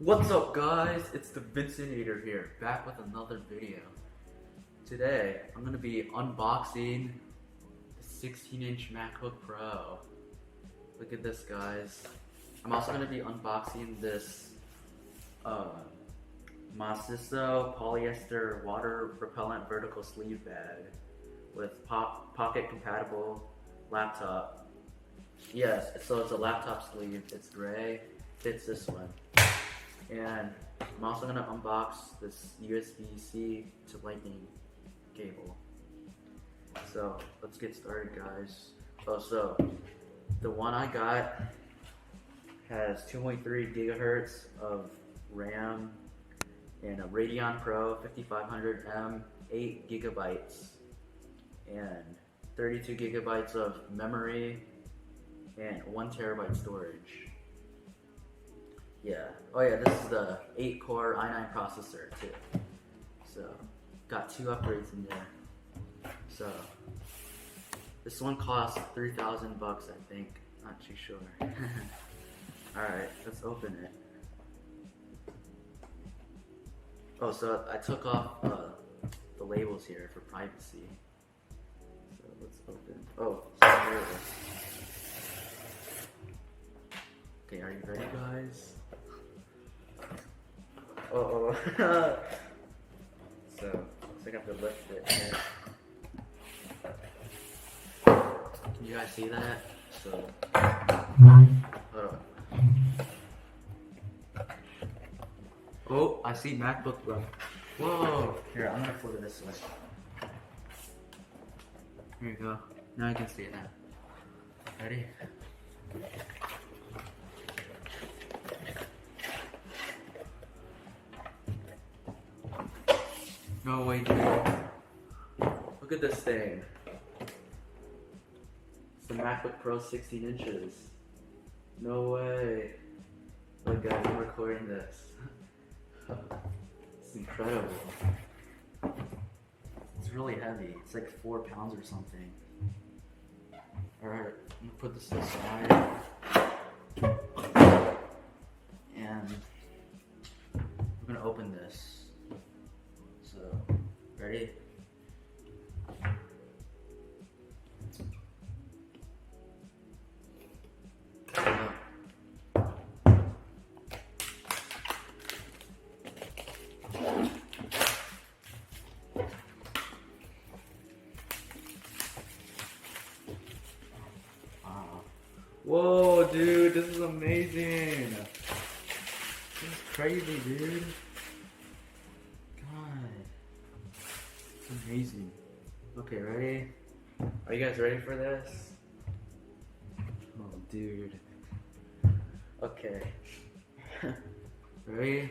What's up guys, it's the Vincinator here, back with another video. Today, I'm going to be unboxing the 16-inch MacBook Pro. Look at this guys. I'm also going to be unboxing this MOSISO polyester water repellent vertical sleeve bag with pocket compatible laptop. Yes, so it's a laptop sleeve, it's gray, fits this one. And I'm also going to unbox this USB-C to Lightning cable. So let's get started guys. So the one I got has 2.3 gigahertz of RAM and a Radeon Pro 5500M, 8 gigabytes and 32 gigabytes of memory and 1 terabyte storage. Yeah. Oh yeah, this is the 8-core i9 processor too. So, got 2 upgrades in there. So, this one costs $3,000 I think. Not too sure. Alright, let's open it. Oh, so I took off the labels here for privacy. So let's open. Oh, so here it is. Okay, are you ready guys? Oh. So, looks like I have to lift it here. Can you guys see that? So, hold on. Oh, I see MacBook Pro. Whoa! Here, I'm gonna flip it this way. Here you go. Now you can see it now. Ready? No way, dude. Look at this thing. It's the MacBook Pro 16 inches. No way. Look guys, I'm recording this. It's incredible. It's really heavy. It's like 4 pounds or something. Alright, I'm gonna put this aside. And we're gonna open this. So, ready? Whoa, dude, this is amazing. This is crazy, dude. It's amazing. Okay, ready? Are you guys ready for this? Oh, dude. Okay. Ready?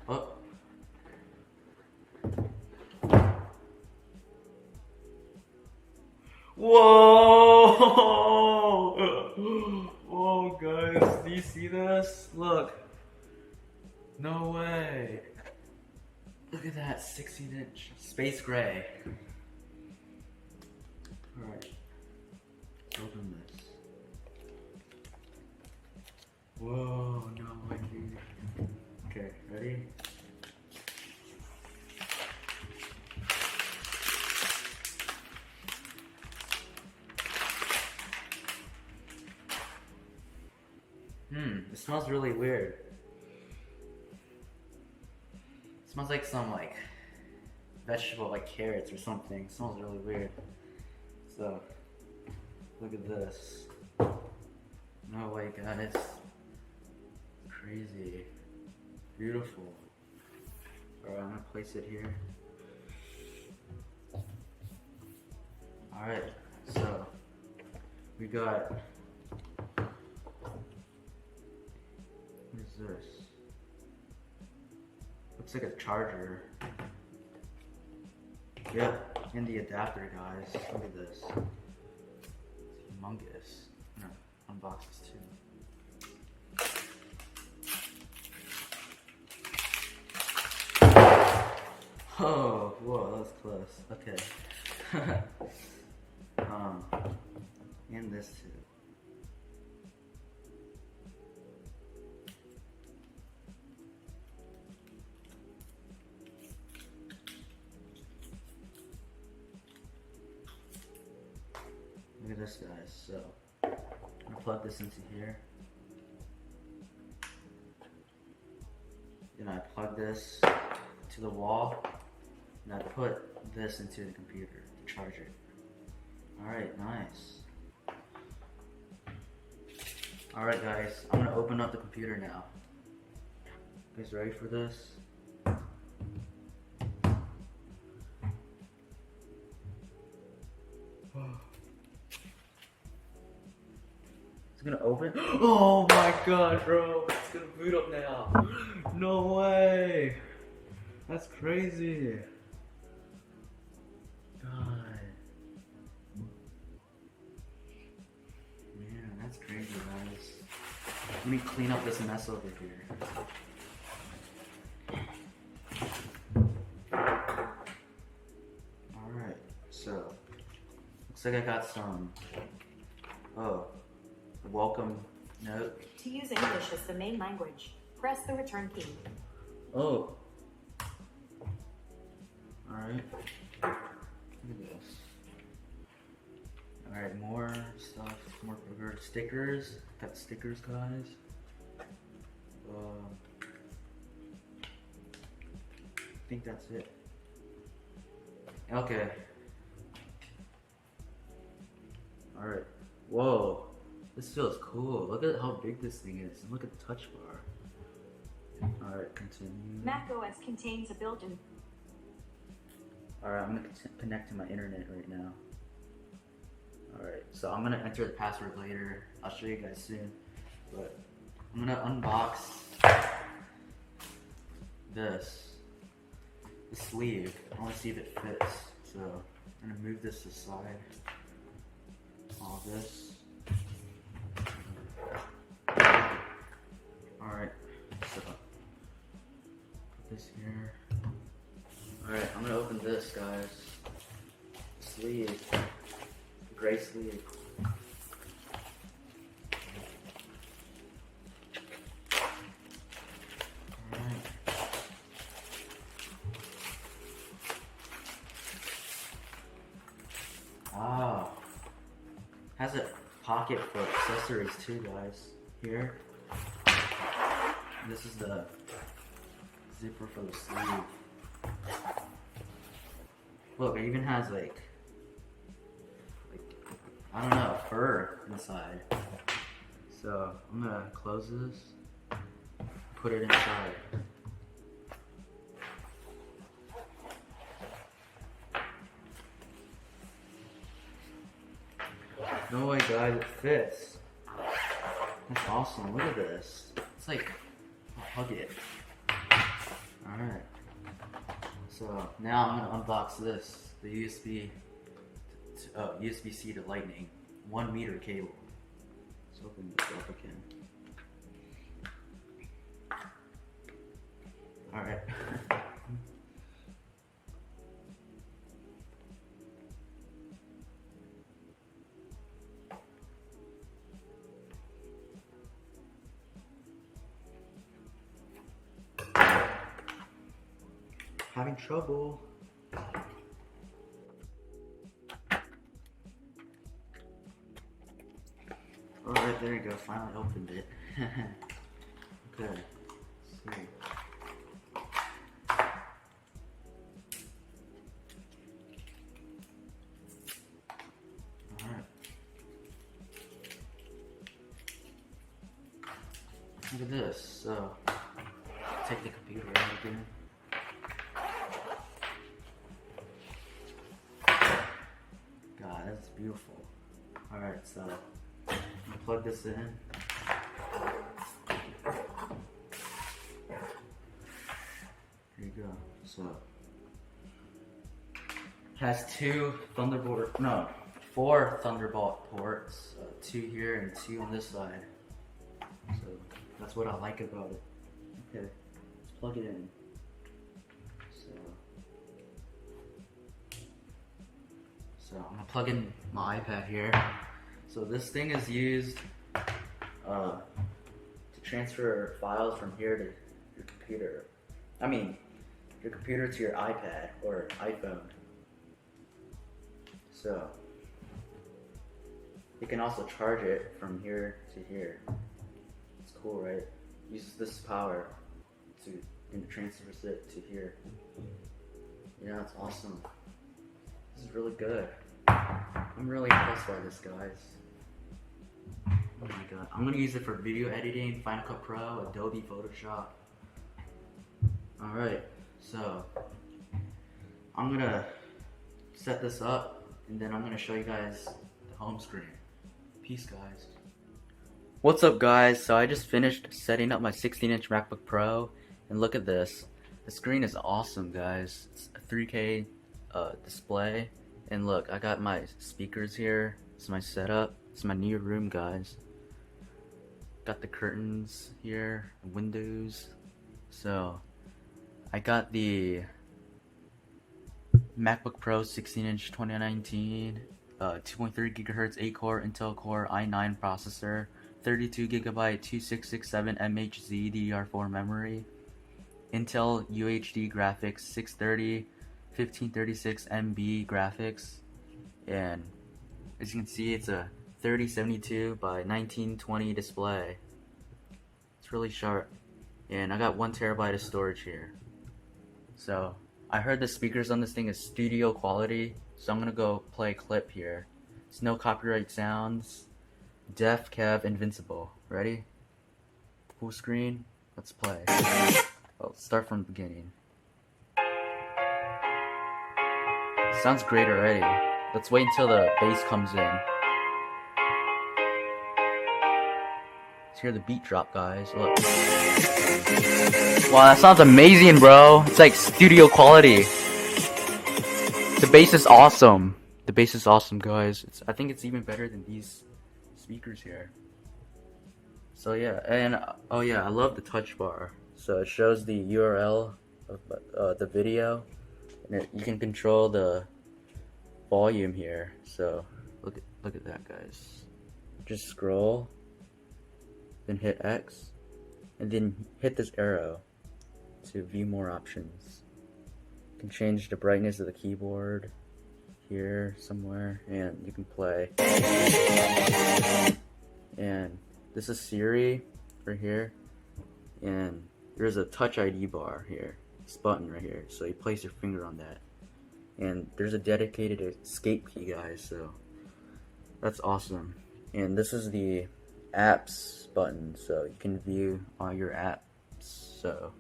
Oh. Whoa! Whoa, guys, do you see this? Look. No way. Look at that 16-inch space gray. Alright. Open this. Whoa, no way, dude. Okay, ready? It smells really weird. It smells like some vegetable, like carrots or something. It smells really weird. So, look at this. No way, guys. Crazy. Beautiful. Alright, I'm gonna place it here. Alright, so we got. What is this? Looks like a charger. Yep, and the adapter, guys. Look at this. It's humongous. I'm gonna unbox this too. Oh, whoa, that was close. Okay. And this too. So I'm gonna plug this into here. Then I plug this to the wall, and I put this into the computer to charge it. Alright, nice. Alright guys, I'm gonna open up the computer now. You guys ready for this? It's gonna open. Oh my god, bro! It's gonna boot up now. No way! That's crazy. God. Man, that's crazy, guys. Let me clean up this mess over here. Alright, so looks like I got some welcome note. To use English as the main language, press the return key. Oh. Alright. Look at this. Alright, more stuff, more burger stickers. Got stickers, guys. I think that's it. Okay. Alright. Whoa. This feels cool. Look at how big this thing is. And look at the touch bar. Alright, continue. Mac OS contains a built-in. Alright, I'm gonna connect to my internet right now. Alright, so I'm gonna enter the password later. I'll show you guys soon. But I'm gonna unbox this. The sleeve. I wanna see if it fits. So I'm gonna move this aside. All this. Alright, so put this here. Alright, I'm gonna open this, guys. Sleeve. Gray sleeve. Alright. Ah. Has a pocket for accessories too, guys. Here. This is the zipper for the sleeve. Look, it even has like I don't know, fur inside. So I'm gonna close this, put it inside. No way, guys, it fits. That's awesome. Look at this. It's like, I'll hug it. Alright. So now I'm gonna unbox this. The USB-C to Lightning 1 meter cable. Let's open this up again. Alright. Having trouble. Alright, there you go, finally opened it. Okay, let's see. Alright. Look at this. So, take the computer out again. God, that's beautiful. Alright, so I'm gonna plug this in. Here you go. So it has four Thunderbolt ports, 2 here and 2 on this side. So that's what I like about it. Okay, let's plug it in. So I'm gonna plug in my iPad here. So this thing is used to transfer files from here to your computer. I mean, your computer to your iPad or iPhone. So You can also charge it from here to here. It's cool, right? Uses this power and transfers it to here. Yeah, it's awesome. This is really good. I'm really impressed by this, guys. Oh my god. I'm gonna use it for video editing, Final Cut Pro, Adobe Photoshop. Alright, so I'm gonna set this up and then I'm gonna show you guys the home screen. Peace, guys. What's up, guys? So I just finished setting up my 16-inch MacBook Pro and look at this. The screen is awesome, guys. It's a 3K display, and look, I got my speakers here. This is my setup. This is my new room, guys. Got the curtains here, windows. So I got the MacBook Pro 16-inch 2019, 2.3 GHz 8-core Intel Core i9 processor, 32GB 2667 MHz DDR4 memory, Intel UHD graphics, 630 1536 MB graphics, and as you can see, it's a 3072 by 1920 display. It's really sharp, and I got 1 terabyte of storage here. So I heard the speakers on this thing is studio quality, so I'm gonna go play a clip here. It's no copyright sounds. Def, Kev, Invincible. Ready? Full screen. Let's play. Well, let's start from the beginning. Sounds great already. Let's wait until the bass comes in. Let's hear the beat drop, guys. Look. Wow, that sounds amazing, bro. It's like studio quality. The bass is awesome. The bass is awesome, guys. I think it's even better than these speakers here. So yeah, and oh yeah, I love the touch bar. So it shows the URL of the video, and you can control the volume here. So look at that, guys. Just scroll, then hit X, and then hit this arrow to view more options. You can change the brightness of the keyboard here somewhere, and you can play. And this is Siri right here, and there's a touch ID bar here, this button right here, so you place your finger on that, and there's a dedicated escape key, guys, so that's awesome. And this is the apps button, so you can view all your apps. So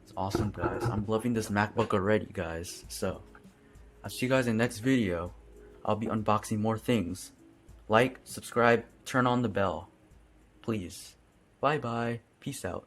it's awesome, guys. I'm loving this MacBook already, guys. So I'll see you guys in the next video. I'll be unboxing more things. Like, subscribe, turn on the bell, please. Bye bye. Peace out.